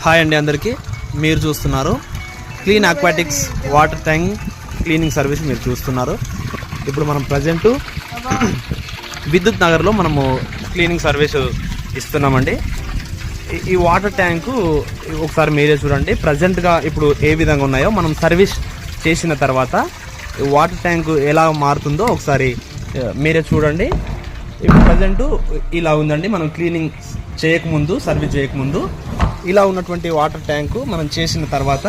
Hi అండి అందరికీ. మీరు చూస్తున్నారు clean aquatics water tank cleaning service మీరు చూస్తున్నారు. ఇప్పుడు మనం ప్రజెంటు విద్యుత్ నగర్లో మనము క్లీనింగ్ సర్వీస్ ఇస్తున్నామండి. ఈ వాటర్ ట్యాంకు ఒకసారి మీరే చూడండి. ప్రజెంట్గా ఇప్పుడు ఏ విధంగా ఉన్నాయో మనం సర్వీస్ చేసిన తర్వాత వాటర్ ట్యాంకు ఎలా మారుతుందో ఒకసారి మీరే చూడండి. ఇప్పుడు ప్రజెంటు ఇలా ఉందండి. మనం క్లీనింగ్ చేయకముందు, సర్వీస్ చేయకముందు ఇలా ఉన్నటువంటి వాటర్ ట్యాంకు మనం చేసిన తర్వాత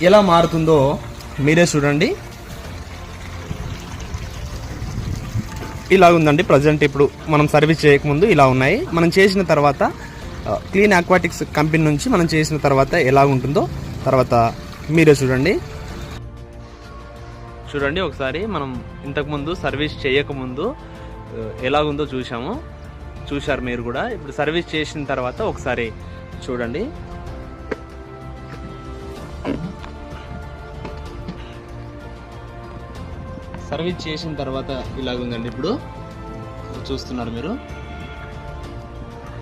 ఎలా మారుతుందో మీరే చూడండి. ఇలా ఉందండి ప్రజెంట్. ఇప్పుడు మనం సర్వీస్ చేయకముందు ఇలా ఉన్నాయి. మనం చేసిన తర్వాత క్లీన్ ఆక్వాటిక్స్ కంపెనీ నుంచి మనం చేసిన తర్వాత ఎలా ఉంటుందో తర్వాత మీరే చూడండి. చూడండి ఒకసారి మనం ఇంతకుముందు సర్వీస్ చేయకముందు ఎలాగుందో చూశారు మీరు కూడా. ఇప్పుడు సర్వీస్ చేసిన తర్వాత ఒకసారి చూడండి. సర్వీస్ చేసిన తర్వాత ఇలాగుందండి. ఇప్పుడు చూస్తున్నారు మీరు.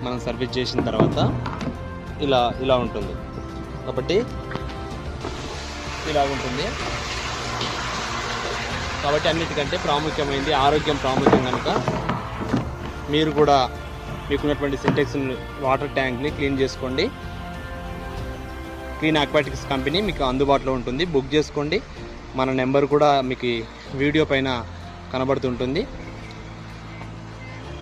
మనం సర్వీస్ చేసిన తర్వాత ఇలా ఉంటుంది. కాబట్టి ఇలాగుంటుంది. కాబట్టి అన్నిటికంటే ప్రాముఖ్యమైనది ఆరోగ్యం ప్రాముఖ్యం కనుక మీరు కూడా మీకున్నటువంటి సింటెక్స్ వాటర్ ట్యాంక్ని క్లీన్ చేసుకోండి. క్లీన్ ఆక్వాటిక్స్ కంపెనీ మీకు అందుబాటులో ఉంటుంది. బుక్ చేసుకోండి. మన నెంబర్ కూడా మీకు వీడియో పైన కనబడుతుంటుంది.